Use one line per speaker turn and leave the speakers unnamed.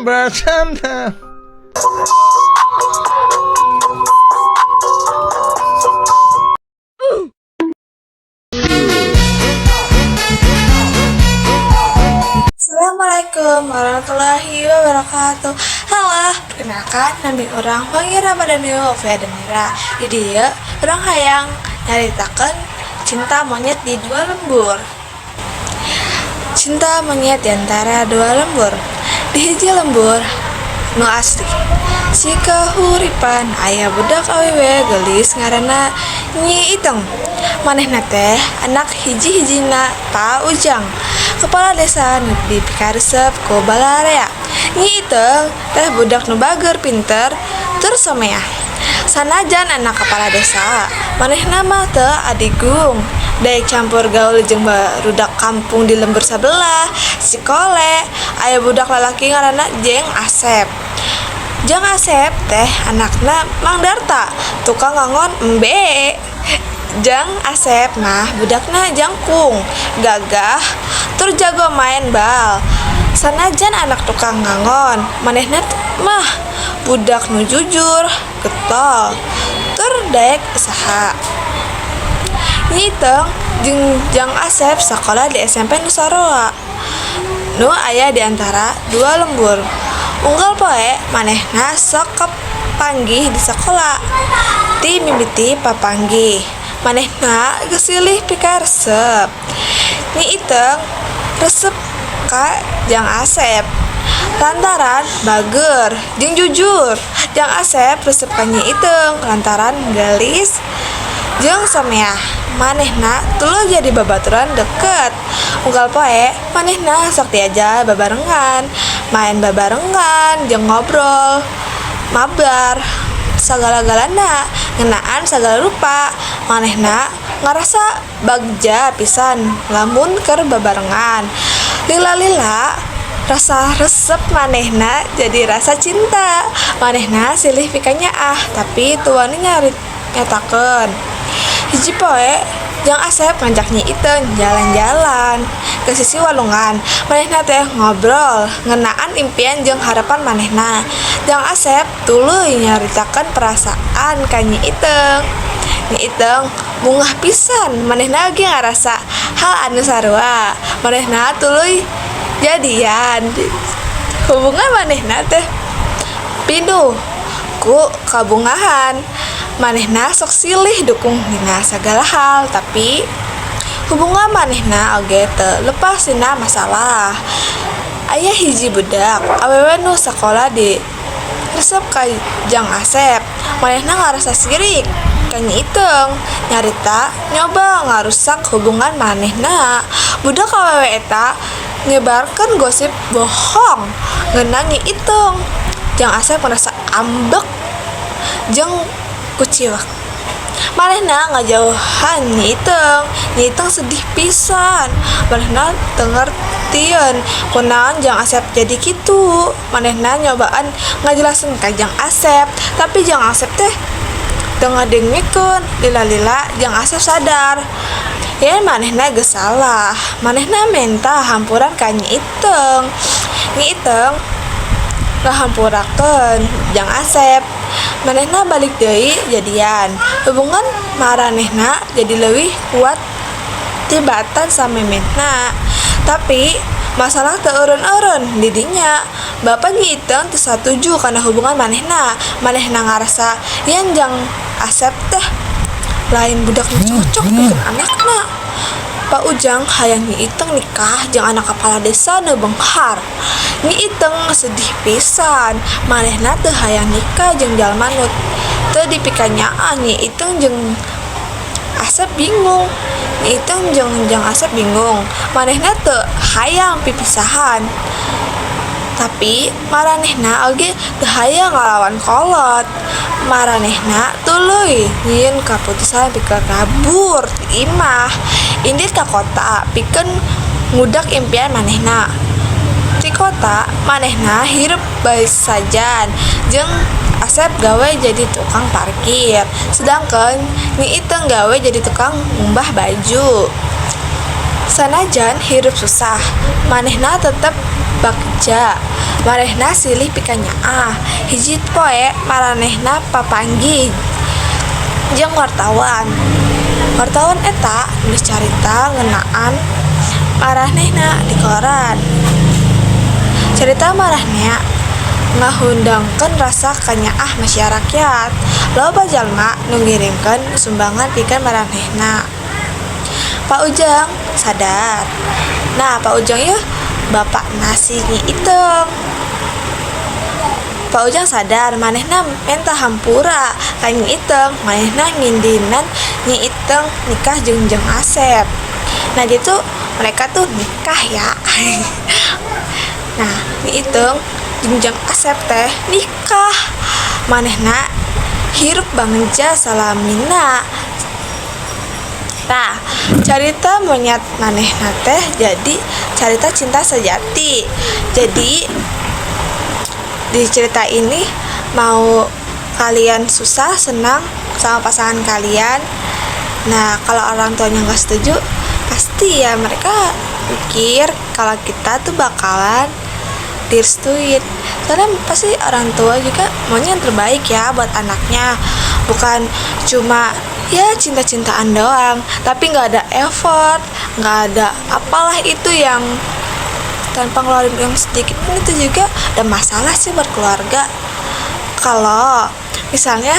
bercanda.
Assalamualaikum warahmatullahi wabarakatuh. Halo, perkenalkan nama orang Wangi Ramadhani Ovia Demira. Di dia orang hayang nyaritakan cinta monyet di dua lembur. Cinta monyet di antara dua lembur. Di hiji lembur nu asli si kahuripan ayah budak awewe gelis ngaranna Nyi Iteng. Manehna teh anak hiji-hijina Pa Ujang, kepala desa nu dipikaresep ku Balarea. Nyi Iteng teh budak nu bager pinter tur someah. Sanajan anak kepala desa, manehna mah teu adigung. Daek campur gaul jeung barudak kampung di lembur sabelah, si Kole. Aya budak lalaki ngaranna Jeng Asep. Jeng Asep teh anakna Mang Darta, tukang ngangon embe. Jeng Asep mah budakna jangkung, gagah, tur jago main bal. Sanajan anak tukang ngangon, manehna mah budak nu jujur, getol, tur daek usaha. Nyi Iteng jeung Jang Asep sakola di SMP Nusaroa nu aya di antara dua lembur. Unggal poe manehna sok kepanggih di sekolah. Ti mimiti papanggih, manehna geus silih pikaresep. Nyi Iteng resep ka Jang Asep lantaran bager jeung jujur. Jang Asep resep ka Nyi Iteng lantaran gelis jeung someah. Manehna tuluy jadi babaturan deket. Unggal poe manehna sok diaja babarengan, main babarengan jeung ngobrol, mabar sagala-galana, ngeunaan sagala rupa. Manehna ngarasa bagja pisan lamun keur babarengan. Lila-lila rasa resep manehna jadi rasa cinta. Manehna silih pika nyaah tapi tuani nyatakeun. Hiji poe Jang Asep ngajak Nyi Iteng jalan-jalan ke sisi walungan. Manehna teh ngobrol ngeunaan impian jeung harapan manehna. Jang Asep tuluy nyaritakeun perasaan ka Nyi Iteng. Nyi Iteng bungah pisan, manehna ge ngarasa hal anu sarua. Manehna tuluy jadian. Hubungan manehna teh pinuh ku kabungahan. Manehna sok silih dukung dina sagala hal, tapi hubungan manehna oge teu lepas dina masalah. Aya hiji budak awewe nu sakola di resep ka Jang Asep. Manehna ngarasa sirik ka Nyi Iteng, nyarita nyoba ngarusak hubungan manehna. Budak awewe eta nyebarkeun gosip bohong ngeunaan Nyi Iteng. Jang Asep merasa ambek jeung kuciwak. Manehna ngajauhan Nyi Iteng. Nyi Iteng sedih pisan. Manehna teu ngartieun kunaon Jang Asep jadi kitu. Manehna nyobaan ngajelaskeun ka Jang Asep, tapi Jang Asep teh teu ngadengikeun. Lila-lila Jang Asep sadar yen manehna geus salah. Manehna minta hampuran ka Nyi Iteng. Nyi Iteng ngahampurakeun Jang Asep. Manehna balik deui jadian. Hubungan maranehna jadi leuwih kuat tibatan samemehna. Tapi masalah teu eureun-eureun di dinya. Bapak Nyi Iteng teu satuju kana hubungan manehna. Manehna ngarasa yen Jang Asep teh lain budak nu cocok pikeun anakna. Pak Ujang hayang Nyi Iteng nikah jeung anak kepala desa nu beunghar. Nyi Iteng sedih pisan. Manehna teu hayang nikah jeung jalma nu teu dipika nyaah. Nyi Iteng jeung Asep bingung. Nyi Iteng jeung Jang Asep bingung. Manehna teu hayang pipisahan. Tapi maranehna oge teu hayang ngalawan kolot. Maranehna tuluy nyieun kaputusan pikeun kabur ti imah. Indit ka kota pikeun ngudak impian manehna. Di kota manehna hirup bae sajan jeung Asep gawe jadi tukang parkir, sedangkan Nyi Iteng gawe jadi tukang ngumbah baju. Sanajan hirup susah, manehna tetep bagja. Manehna silih pikanya hiji poe maranehna papanggih jeung wartawan. Wartawan eta nulis carita ngeunaan maranehna di koran. Cerita maranehna ngahundangkeun rasa kanyaah masyarakat. Loba jalma nu ngirimkeun sumbangan pikeun maranehna. Pak Ujang sadar. Nah, Pak Ujang ya bapak nasi Nyi Iteng. Pak Ujang sadar manehna menta hampura ka Nyi Iteng, manehna ngindinan Nyi Iteng nikah jeung Jeng Asep. Nah, gitu mereka tuh nikah ya. Nah, Nyi Iteng jeung Jeng Asep teh nikah. Manehna hirup bangja salamina. Nah, carita monyet manehna teh jadi carita cinta sejati. Jadi di cerita ini mau kalian susah senang sama pasangan kalian. Nah, kalau orang tuanya nggak setuju, pasti ya mereka pikir kalau kita tuh bakalan direstuin. Soalnya pasti orang tua juga maunya yang terbaik ya buat anaknya, bukan cuma ya cinta-cintaan doang, tapi nggak ada effort, nggak ada apalah itu yang tanpa ngeluarin uang sedikit pun itu juga ada masalah sih buat keluarga. Kalau misalnya